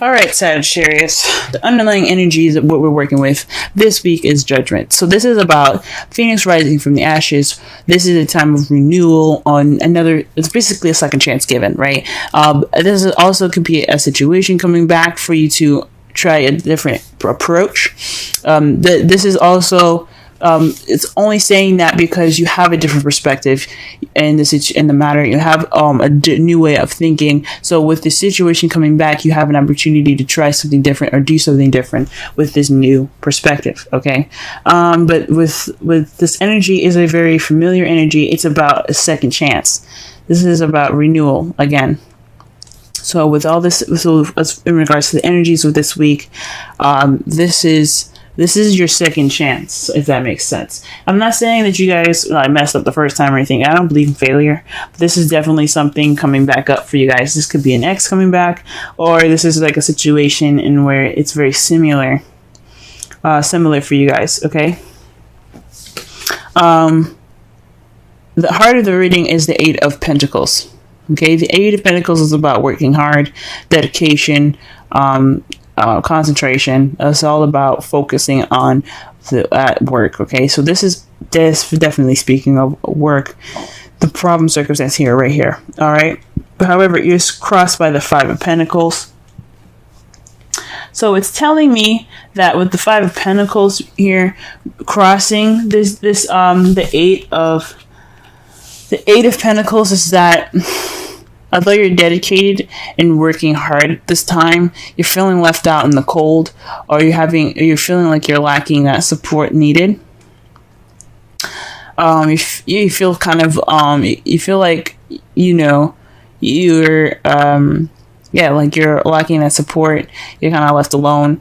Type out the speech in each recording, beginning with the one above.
All right, Sagittarius. The underlying energies of what we're working with this week is judgment. So this is about Phoenix rising from the ashes. This is a time of renewal on another. It's basically a second chance given, right? This is also could be a situation coming back for you to try a different approach. This is also. It's only saying that because you have a different perspective in the matter. You have new way of thinking. So with the situation coming back, you have an opportunity to try something different or do something different with this new perspective. Okay, but with this energy is a very familiar energy. It's about a second chance. This is about renewal again. So with all this, in regards to the energies of this week, this is your second chance, if that makes sense. I'm not saying that you guys messed up the first time or anything. I don't believe in failure. But this is definitely something coming back up for you guys. This could be an ex coming back, or this is like a situation in where it's very similar for you guys. Okay. The heart of the reading is the Eight of Pentacles. Okay, the Eight of Pentacles is about working hard, dedication, concentration. It's all about focusing on at work. Okay, so this is definitely speaking of work. The problem circumstance here, right here. All right, but however, you're crossed by the Five of Pentacles. So it's telling me that with the Five of Pentacles here crossing the Eight of Pentacles is that. Although you're dedicated and working hard at this time, you're feeling left out in the cold, or you're feeling like you're lacking that support needed. You feel kind of you feel like you're like you're lacking that support. You're kind of left alone.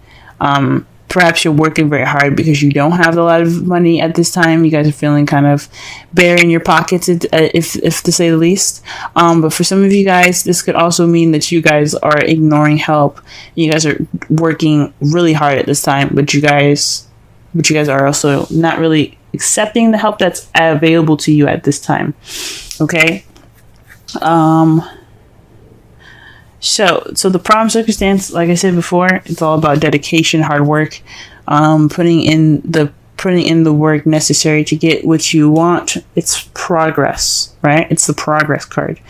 Perhaps you're working very hard because you don't have a lot of money at this time. You guys are feeling kind of bare in your pockets, if to say the least. But for some of you guys, this could also mean that you guys are ignoring help. You guys are working really hard at this time, but you guys are also not really accepting the help that's available to you at this time. Okay. So the problem circumstance, like I said before, it's all about dedication, hard work, putting in the work necessary to get what you want. It's progress, right? It's the progress card,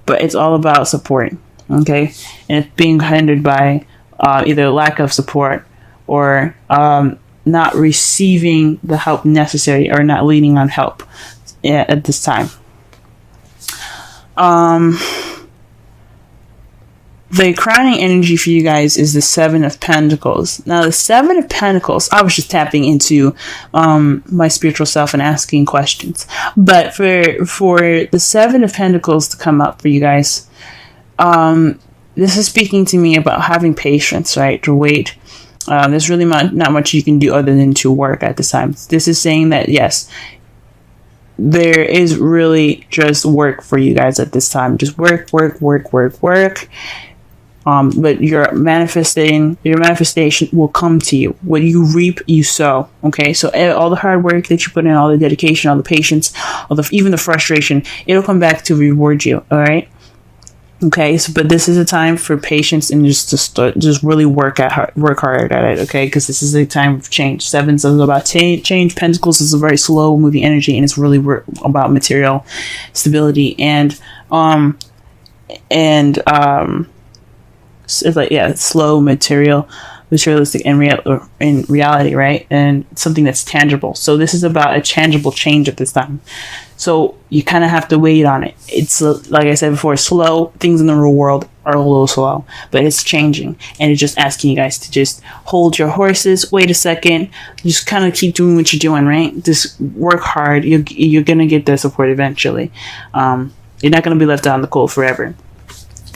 but it's all about support. Okay, and it's being hindered by either lack of support or not receiving the help necessary or not leaning on help at this time. The crowning energy for you guys is the Seven of Pentacles. Now, the Seven of Pentacles, I was just tapping into my spiritual self and asking questions. But for the Seven of Pentacles to come up for you guys, this is speaking to me about having patience, right? To wait. There's really not much you can do other than to work at this time. This is saying that, yes, there is really just work for you guys at this time. Just work. But your manifestation will come to you. What you reap, you sow. Okay, so all the hard work that you put in, all the dedication, all the patience, even the frustration, it'll come back to reward you. All right. Okay, but this is a time for patience and just really work hard at it. Okay, because this is a time of change. Sevens is about change. Pentacles is a very slow moving energy, and it's really about material stability and it's like, yeah, it's slow, materialistic in reality, right? And something that's tangible. So this is about a tangible change at this time. So you kind of have to wait on it. It's like I said before, slow. Things in the real world are a little slow, but it's changing. And it's just asking you guys to just hold your horses, wait a second, just kind of keep doing what you're doing, right? Just work hard. You're going to get the support eventually. You're not going to be left out in the cold forever.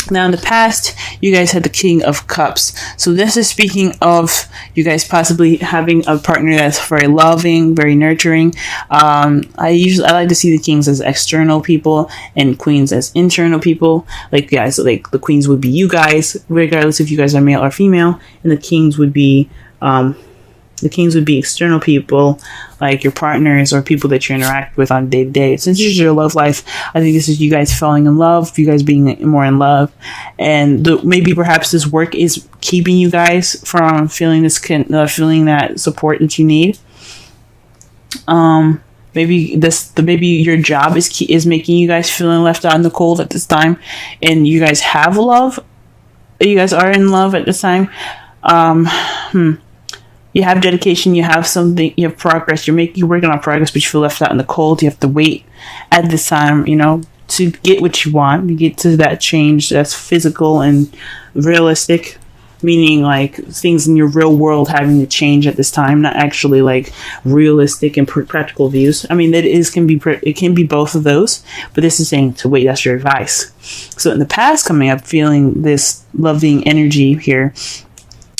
Now, in the past, you guys had the King of Cups. So this is speaking of you guys possibly having a partner that's very loving, very nurturing. I like to see the kings as external people and queens as internal people. Like guys, like the queens would be you guys, regardless if you guys are male or female, and the kings would be The kings would be external people, like your partners or people that you interact with on day to day. Since this is your love life, I think this is you guys falling in love, you guys being more in love, and maybe perhaps this work is keeping you guys from feeling feeling that support that you need. Maybe your job is making you guys feeling left out in the cold at this time, and you guys have love. You guys are in love at this time. You have dedication, you have something, you have progress, you're working on progress, but you feel left out in the cold. You have to wait at this time, you know, to get what you want, to get to that change that's physical and realistic, meaning like things in your real world having to change at this time, not actually like realistic and practical views. I mean, it can be both of those, but this is saying to wait. That's your advice. So in the past, coming up, feeling this loving energy here.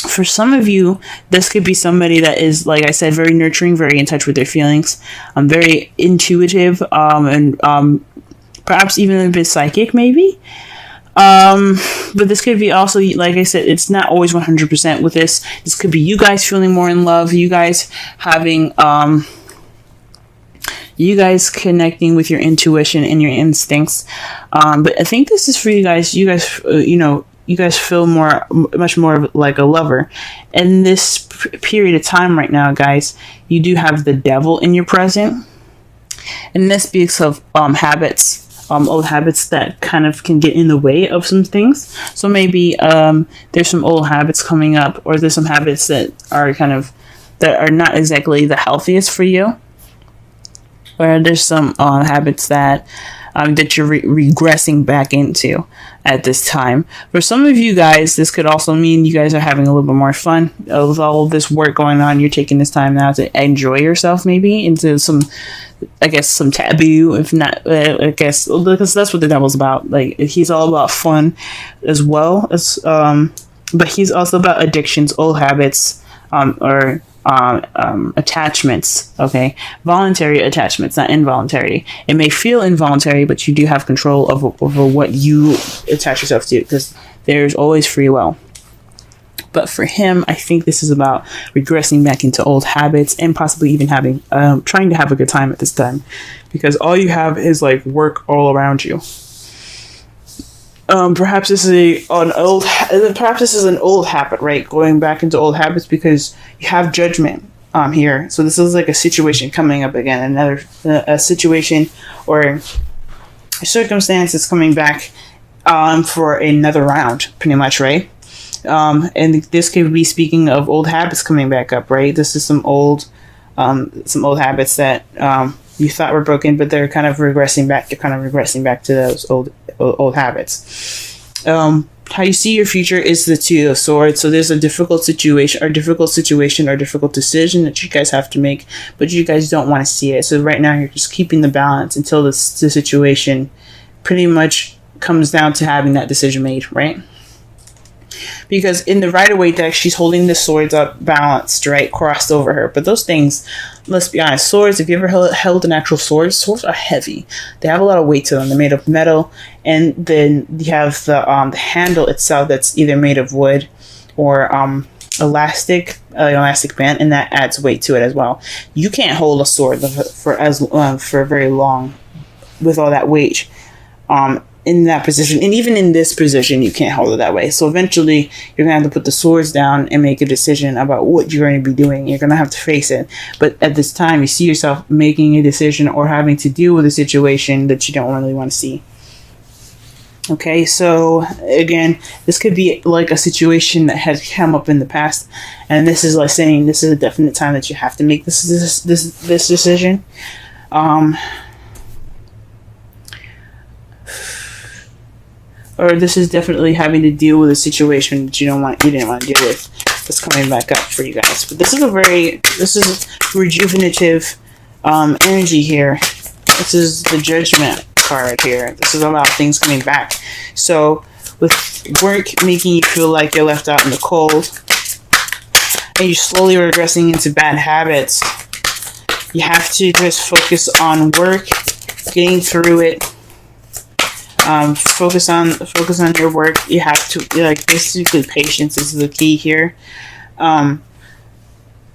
For some of you, this could be somebody that is, like I said, very nurturing, very in touch with their feelings, very intuitive, and perhaps even a bit psychic, maybe. But this could be also, like I said, it's not always 100% with this. This could be you guys feeling more in love, you guys having, you guys connecting with your intuition and your instincts. But I think this is for you guys. You guys feel much more like a lover. In this period of time right now, guys, you do have the devil in your present. And this speaks of habits, old habits that kind of can get in the way of some things. So maybe there's some old habits coming up, or there's some habits that are not exactly the healthiest for you. Or there's some habits that you're regressing back into at this time. For some of you guys, this could also mean you guys are having a little bit more fun with all of this work going on. You're taking this time now to enjoy yourself, maybe into some taboo, if not, because that's what the devil's about. Like, he's all about fun as well as, but he's also about addictions, old habits, or attachments. Okay, voluntary attachments, not involuntary. It may feel involuntary, but you do have control over what you attach yourself to, because there's always free will. But for him, I think this is about regressing back into old habits, and possibly even having trying to have a good time at this time, because all you have is like work all around you. Perhaps this is an old habit, right? Going back into old habits, because you have judgment here. So this is like a situation coming up again, a situation or a circumstance is coming back for another round, pretty much, right? And this could be speaking of old habits coming back up, right? This is some old habits that you thought were broken, but they're kind of regressing back. You're kind of regressing back to those old habits. How you see your future is the Two of Swords. So there's a difficult situation or difficult decision that you guys have to make, but you guys don't want to see it. So right now you're just keeping the balance until the situation pretty much comes down to having that decision made, right? Because in the Rider-Waite deck, she's holding the swords up balanced, right, crossed over her. But those things, let's be honest, swords, if you ever held an actual sword, swords are heavy. They have a lot of weight to them. They're made of metal, and then you have the handle itself that's either made of wood or elastic band, and that adds weight to it as well. You can't hold a sword for very long with all that weight. In that position, and even in this position, you can't hold it that way. So eventually, you're gonna have to put the swords down and make a decision about what you're going to be doing. You're gonna have to face it. But at this time, you see yourself making a decision or having to deal with a situation that you don't really want to see. Okay, so again, this could be like a situation that has come up in the past, and this is like saying this is a definite time that you have to make this decision. Or this is definitely having to deal with a situation that you didn't want to deal with. That's coming back up for you guys. But this is rejuvenative energy here. This is the Judgment card here. This is about things coming back. So with work making you feel like you're left out in the cold, and you're slowly regressing into bad habits, you have to just focus on work, getting through it. Focus on your work. You have to, like, basically patience is the key here.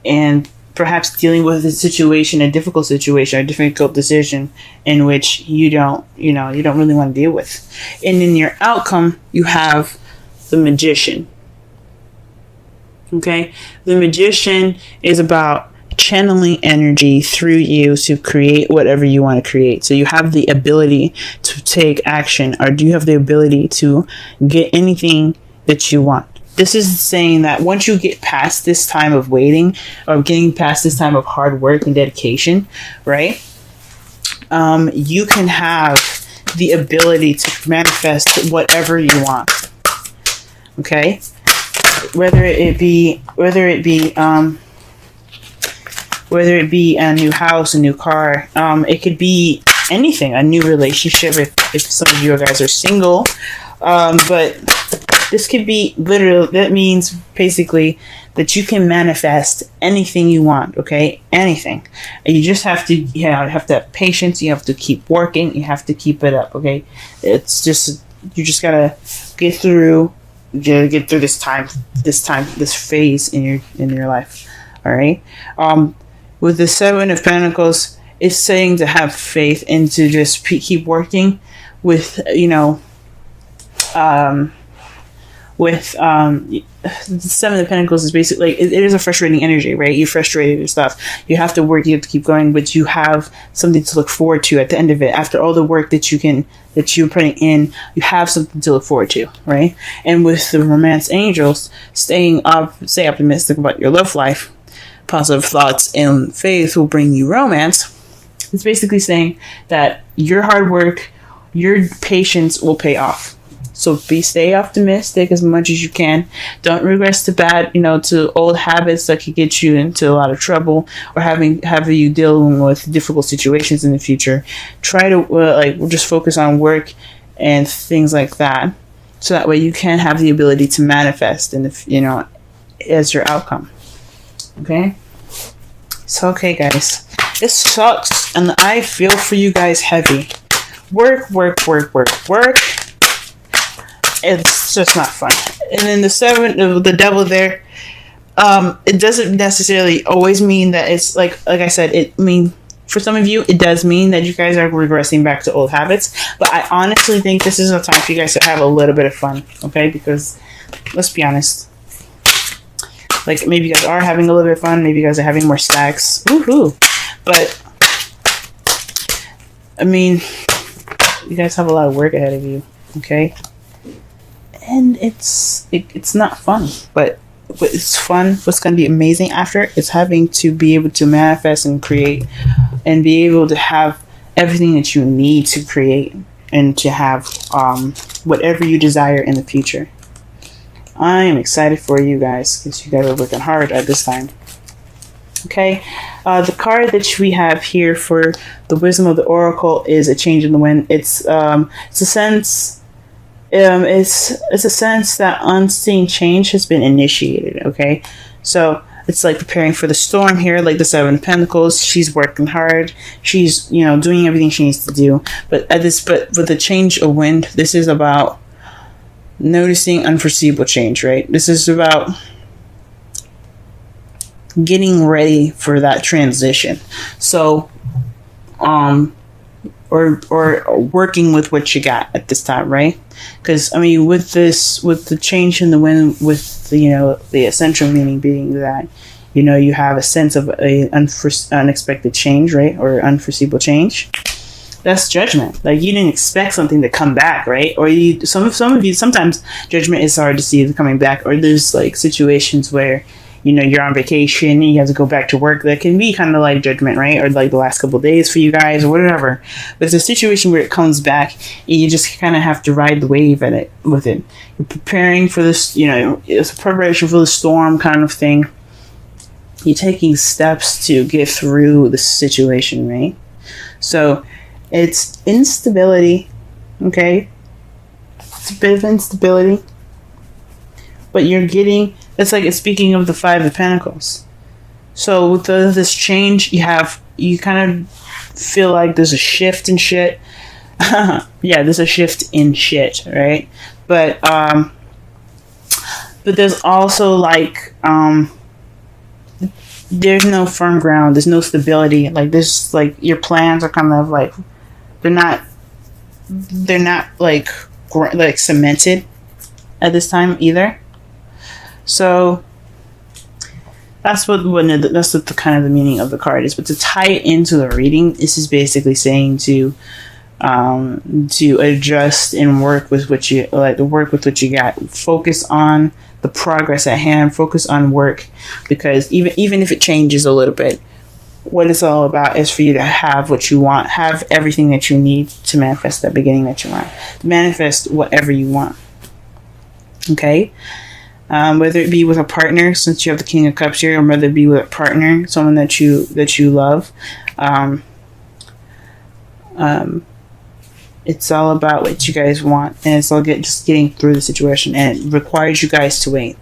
and perhaps dealing with a difficult situation, a difficult decision in which you don't really want to deal with. And in your outcome, you have the Magician. Okay? The Magician is about channeling energy through you to create whatever you want to create. So you have the ability to take action, or do you have the ability to get anything that you want? This is saying that once you get past this time of waiting, or getting past this time of hard work and dedication, right? You can have the ability to manifest whatever you want. Okay? Whether it be a new house, a new car, it could be anything, a new relationship if some of you guys are single, but this could be literally, that means basically that you can manifest anything you want, okay? Anything. And you just have to, have to have patience, you have to keep working, you have to keep it up, okay? It's just, you just gotta get through this phase in your life, all right? With the Seven of Pentacles, it's saying to have faith and to just keep working with, the Seven of Pentacles is basically, it is a frustrating energy, right? You're frustrated and stuff. You have to work, you have to keep going, but you have something to look forward to at the end of it. After all the work that you're putting in, you have something to look forward to, right? And with the Romance Angels, stay optimistic about your love life. Positive thoughts and faith will bring you romance. It's basically saying that your hard work, your patience will pay off. So stay optimistic as much as you can. Don't regress to old habits that could get you into a lot of trouble, or have you dealing with difficult situations in the future. Try to just focus on work and things like that, so that way you can have the ability to manifest as your outcome. Okay? So, okay, guys. This sucks, and I feel for you guys heavy. Work. It's just not fun. And then the devil there, it doesn't necessarily always mean that it's like I said, for some of you, it does mean that you guys are regressing back to old habits. But I honestly think this is a time for you guys to have a little bit of fun, okay? Because, let's be honest, like, maybe you guys are having a little bit of fun. Maybe you guys are having more stacks. Woohoo! But, you guys have a lot of work ahead of you, okay? And it's not fun, but it's fun. What's going to be amazing after is having to be able to manifest and create, and be able to have everything that you need to create, and to have whatever you desire in the future. I am excited for you guys, because you guys are working hard at this time. Okay, the card that we have here for the Wisdom of the Oracle is a change in the wind. It's a sense. It's a sense that unseen change has been initiated. Okay, so it's like preparing for the storm here, like the Seven of Pentacles. She's working hard. She's doing everything she needs to do. But with the change of wind, this is about noticing unforeseeable change, right? This is about getting ready for that transition. So, or working with what you got at this time, right? Because with the change in the wind, with the essential meaning being that you have a sense of a unexpected change, right, or unforeseeable change. That's judgment. Like, you didn't expect something to come back, right? Or some of you, sometimes judgment is hard to see it coming back. Or there's like situations where you're on vacation and you have to go back to work. That can be kind of like judgment, right? Or like the last couple of days for you guys, or whatever. But it's a situation where it comes back, and you just kind of have to ride the wave with it. You're preparing for this, it's a preparation for the storm kind of thing. You're taking steps to get through the situation, right? So it's instability, okay? It's a bit of instability. But it's like it's speaking of the Five of Pentacles. So with this change, you kind of feel like there's a shift in shit. Yeah, there's a shift in shit, right? But there's also like there's no firm ground. There's no stability. Like this, like your plans are kind of like they're not like cemented at this time either. So that's what the kind of the meaning of the card is. But to tie it into the reading, this is basically saying to adjust and work with what you like, to work with what you got. Focus on the progress at hand. Focus on work, because even if it changes a little bit, what it's all about is for you to have what you want, have everything that you need to manifest that beginning that you want, to manifest whatever you want. Okay. Whether it be with a partner, since you have the King of Cups here, or whether it be with a partner, someone that you love, it's all about what you guys want, and it's all just getting through the situation, and it requires you guys to wait.